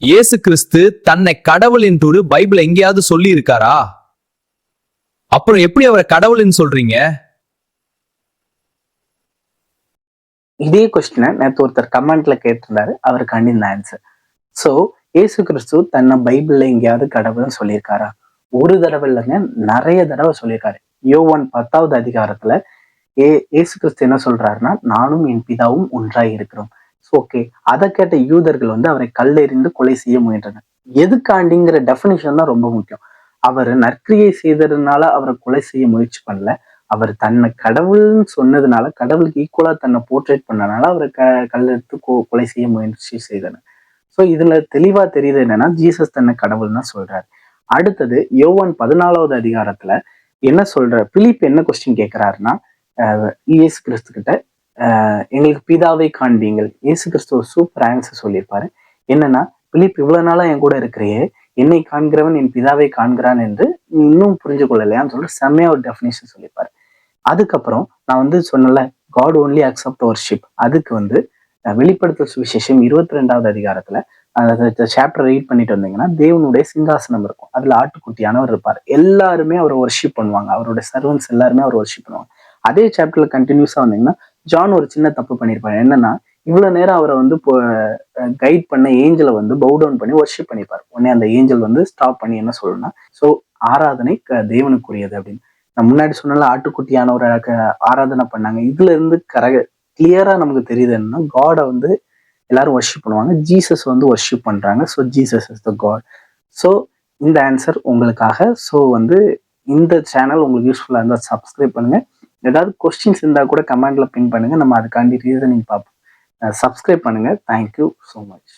இயேசு கிறிஸ்து தன்னை கடவுள் என்று பைபிள் எங்கேயாவது சொல்லி இருக்காரா? அப்புறம் எப்படி அவரை கடவுள்னு சொல்றீங்க? இதே கொஸ்டினை நேற்று ஒருத்தர் கமெண்ட்ல கேட்டிருந்தாரு, அவருக்காண்டி இந்த ஆன்சர். ஸோ இயேசு கிறிஸ்து தன்னை பைபிள்ல எங்கேயாவது கடவுள்னு சொல்லியிருக்காரா? ஒரு தடவை இல்லைங்க, நிறைய தடவை சொல்லியிருக்காரு. யோவான் 10வது அதிகாரத்துல இயேசு கிறிஸ்து என்ன சொல்றாருன்னா, நானும் என் பிதாவும் ஒன்றாய் இருக்கிறோம். ஓகே, அதை கேட்ட யூதர்கள் வந்து அவரை கல்லெறிந்து கொலை செய்ய முயன்றனர். எதுக்காண்டிங்கிற டெஃபினிஷன் தான் ரொம்ப முக்கியம். அவர் நற்கிரியை செய்ததுனால அவரை கொலை செய்ய முயற்சி பண்ணல. அவர் தன்னை கடவுள்னு சொன்னதுனால, கடவுளுக்கு ஈக்குவலா தன்னை போர்ட்ரேட் பண்ணனால அவரை கல்லெடுத்து கொலை செய்ய முயற்சி செய்தனர். ஸோ இதுல தெளிவா தெரியுது என்னன்னா, ஜீசஸ் தன்னை கடவுள் தான் சொல்றாரு. அடுத்தது யோவான் 14வது அதிகாரத்துல என்ன சொல்ற, பிலிப் என்ன கொஸ்டின் கேட்கிறாருன்னா, இயேசு கிறிஸ்து கிட்ட எங்களுக்கு பிதாவை காண்பீங்கள். இயேசு கிறிஸ்து ஒரு சூப்பர் ஆன்சர் சொல்லியிருப்பாரு. என்னன்னா, பிலிப் இவ்வளவு நாளா என் கூட இருக்கிறியே, என்னை காண்கிறவன் என் பிதாவை காண்கிறான் என்று நீ இன்னும் புரிஞ்சு கொள்ளலையான்னு சொல்லிட்டு செம்மையா ஒரு டெஃபினேஷன் சொல்லியிருப்பாரு. அதுக்கப்புறம் நான் வந்து சொன்னல, காட் ஓன்லி அக்செப்ட் வர்ஷிப். அதுக்கு வந்து வெளிப்படுத்தல் சுவிசேஷம் 22வது அதிகாரத்துல சாப்டர் ரீட் பண்ணிட்டு வந்தீங்கன்னா, தேவனுடைய சிங்காசனம் இருக்கும். அதுல ஆட்டுக்குட்டியானவர் இருப்பார். எல்லாருமே அவரை வர்ஷிப் பண்ணுவாங்க. அவரோட சர்வன்ஸ் எல்லாருமே அவர் வர்ஷிப் பண்ணுவாங்க. அதே சாப்டர்ல கண்டினியூஸா வந்தீங்கன்னா, ஜான் ஒரு சின்ன தப்பு பண்ணியிருப்பாரு. என்னன்னா, இவ்வளவு நேரம் அவரை வந்து கைட் பண்ண ஏஞ்சலை வந்து பவு டவுன் பண்ணி வர்ஷிப் பண்ணிப்பாரு. உடனே அந்த ஏஞ்சல் வந்து ஸ்டாப் பண்ணி என்ன சொல்லணும்னா, சோ ஆராதனை தேவனுக்குரியது அப்படின்னு. நான் முன்னாடி சொன்னால ஆட்டுக்குட்டியானவரை ஆராதனை பண்ணாங்க. இதுல இருந்து கிளியரா நமக்கு தெரியுது என்னன்னா, காடை வந்து எல்லாரும் வர்ஷிப் பண்ணுவாங்க. ஜீசஸ் வந்து வர்ஷிப் பண்றாங்க. So Jesus is the God. So இந்த ஆன்சர் உங்களுக்காக. ஸோ வந்து இந்த சேனல் உங்களுக்கு யூஸ்ஃபுல்லா இருந்தால் சப்ஸ்கிரைப் பண்ணுங்க. ஏதாவது கொஸ்டின்ஸ் இருந்தால் கூட கமெண்ட்ல பின் பண்ணுங்க. நம்ம அதுக்காண்டி ரீசனிங் பார்ப்போம். சப்ஸ்கிரைப் பண்ணுங்க. Thank you so much.